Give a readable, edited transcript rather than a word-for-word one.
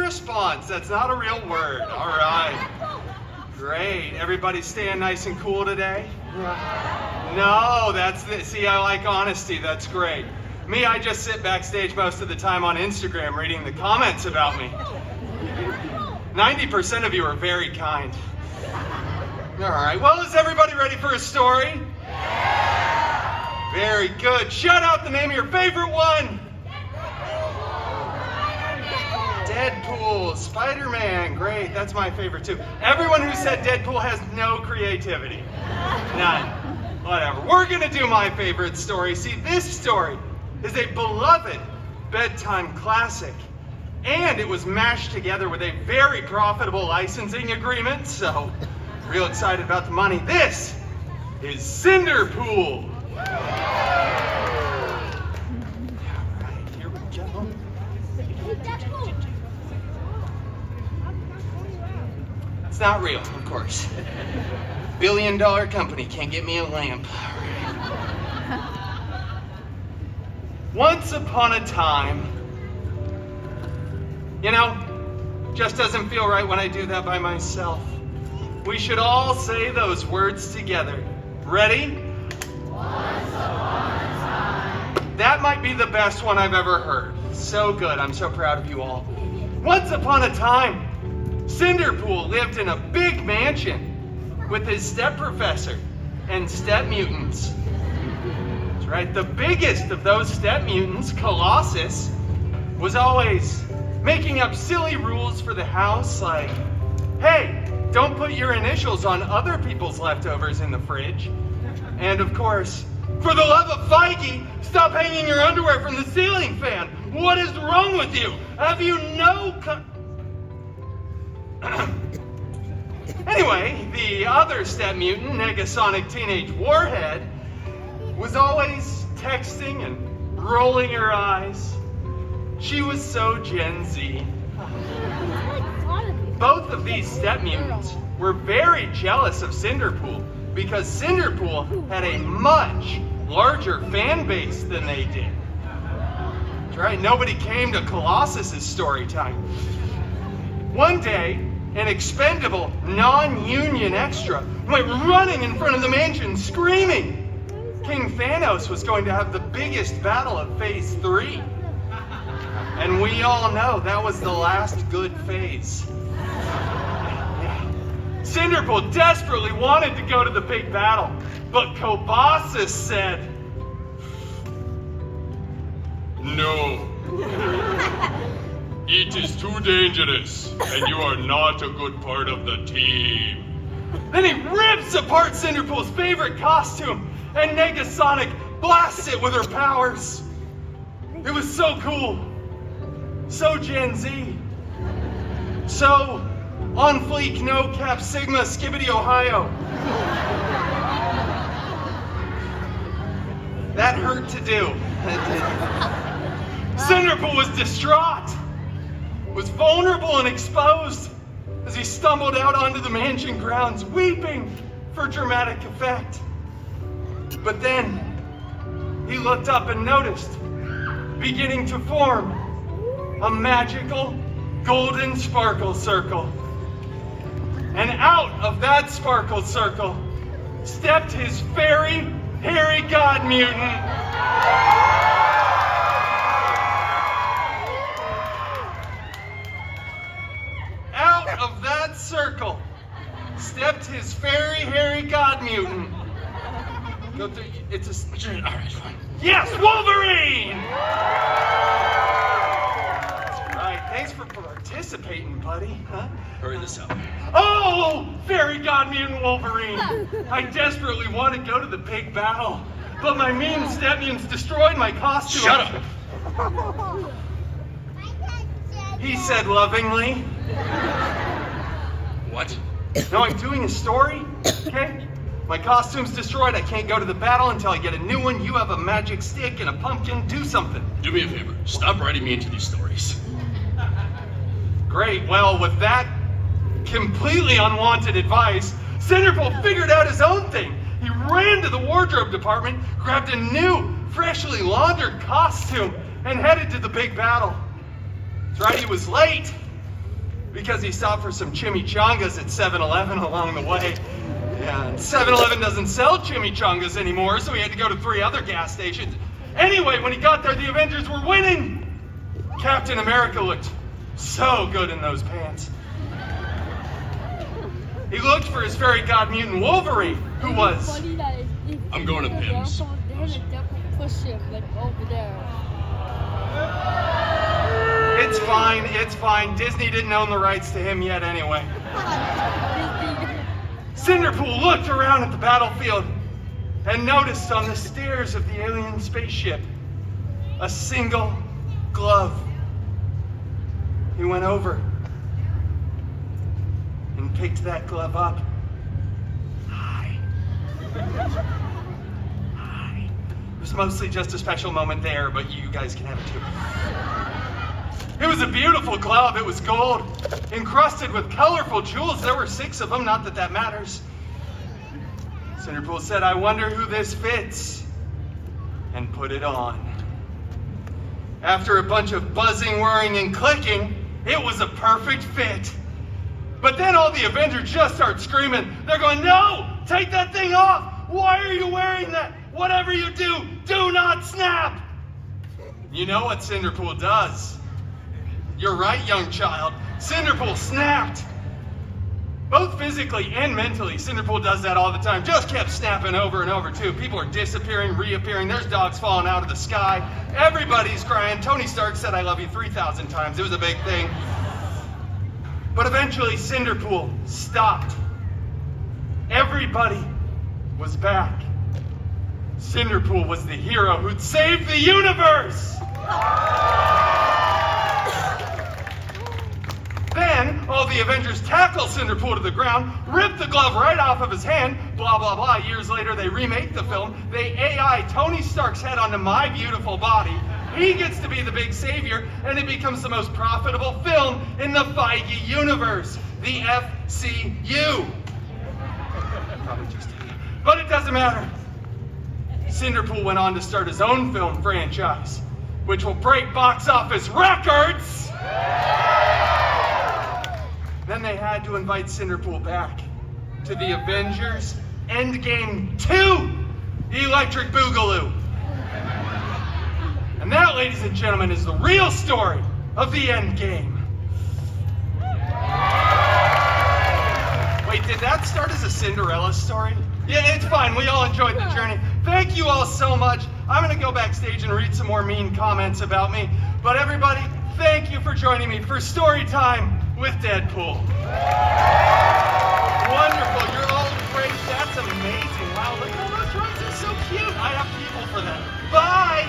response. That's not a real word. All right. Great. Everybody staying nice and cool today? No, see, I like honesty. That's great. Me, I just sit backstage most of the time on Instagram reading the comments about me. 90% of you are very kind. All right, well, is everybody ready for a story? Yeah! Very good. Shout out the name of your favorite one. Deadpool, Spider-Man, great, that's my favorite too. Everyone who said Deadpool has no creativity. None. Whatever. We're gonna do my favorite story. See, this story is a beloved bedtime classic, and it was mashed together with a very profitable licensing agreement, so real excited about the money. This is Cinderpool. All right, here we go. It's not real, of course. $1 billion company can't get me a lamp. Once upon a time, just doesn't feel right when I do that by myself. We should all say those words together. Ready? Once upon a time. That might be the best one I've ever heard. So good, I'm so proud of you all. Once upon a time, Cinderpool lived in a big mansion with his step professor and step mutants. That's right, the biggest of those step mutants, Colossus, was always making up silly rules for the house like, hey, don't put your initials on other people's leftovers in the fridge. And of course, for the love of Feige, stop hanging your underwear from the ceiling fan. What is wrong with you? Have you no Anyway, the other step mutant, Negasonic Teenage Warhead, was always texting and rolling her eyes. She was so Gen Z. Both of these step mutants were very jealous of Cinderpool because Cinderpool had a much larger fan base than they did. That's right, nobody came to Colossus's story time. One day, an expendable, non-union extra went running in front of the mansion screaming King Thanos was going to have the biggest battle of Phase 3. And we all know that was the last good phase. Cinderpool desperately wanted to go to the big battle, but Colossus said, "No. It is too dangerous, and you are not a good part of the team." Then he rips apart Cinderpool's favorite costume, and Negasonic blasts it with her powers. It was so cool, so Gen Z, so on fleek, no cap, sigma, skibbity, Ohio. That hurt to do. Cinderpool was distraught, was vulnerable and exposed as he stumbled out onto the mansion grounds, weeping for dramatic effect. But then he looked up and noticed, beginning to form, a magical golden sparkle circle. And out of that sparkle circle stepped his fairy, hairy god-mutant. Out of that circle stepped his fairy, hairy god-mutant. Go through, it's a, all right, fine. Yes, Wolverine! That's right, thanks for participating, buddy, huh? Hurry this up. Oh, fairy god-mutant Wolverine! I desperately want to go to the big battle, but my mean step mutants destroyed my costume. Shut up! He said lovingly. What? No, I'm doing a story, okay? My costume's destroyed, I can't go to the battle until I get a new one. You have a magic stick and a pumpkin, do something. Do me a favor, stop writing me into these stories. Great, well, with that completely unwanted advice, Cinderpool figured out his own thing. He ran to the wardrobe department, grabbed a new, freshly laundered costume, and headed to the big battle. That's right, he was late, because he stopped for some chimichangas at 7-Eleven along the way. Yeah, 7-Eleven doesn't sell chimichangas anymore, so he had to go to 3 other gas stations. Anyway, when he got there, the Avengers were winning. Captain America looked so good in those pants. He looked for his fairy god-mutant Wolverine, who was... I'm going to Pim's. It's fine. Disney didn't own the rights to him yet anyway. Cinderpool looked around at the battlefield and noticed on the stairs of the alien spaceship a single glove. He went over and picked that glove up. Hi. It was mostly just a special moment there, but you guys can have it too. It was a beautiful glove. It was gold, encrusted with colorful jewels. There were 6 of them, not that that matters. Cinderpool said, "I wonder who this fits," and put it on. After a bunch of buzzing, whirring, and clicking, it was a perfect fit. But then all the Avengers just start screaming. They're going, "No! Take that thing off! Why are you wearing that? Whatever you do, do not snap!" You know what Cinderpool does. You're right, young child. Cinderpool snapped. Both physically and mentally, Cinderpool does that all the time. Just kept snapping over and over, too. People are disappearing, reappearing. There's dogs falling out of the sky. Everybody's crying. Tony Stark said, "I love you" 3,000 times. It was a big thing. But eventually, Cinderpool stopped. Everybody was back. Cinderpool was the hero who'd saved the universe. Then, all the Avengers tackle Cinderpool to the ground, rip the glove right off of his hand, blah, blah, blah. Years later, they remake the film. They AI Tony Stark's head onto my beautiful body. He gets to be the big savior, and it becomes the most profitable film in the Feige universe, the FCU. Probably just did. But it doesn't matter. Cinderpool went on to start his own film franchise, which will break box office records. Then they had to invite Cinderpool back to the Avengers Endgame 2 Electric Boogaloo. And that, ladies and gentlemen, is the real story of the Endgame. Wait, did that start as a Cinderella story? Yeah, it's fine. We all enjoyed the journey. Thank you all so much. I'm going to go backstage and read some more mean comments about me. But everybody, thank you for joining me for story time with Deadpool. Wonderful. You're all great. That's amazing. Wow, look at all those roses. So cute. I have people for that. Bye.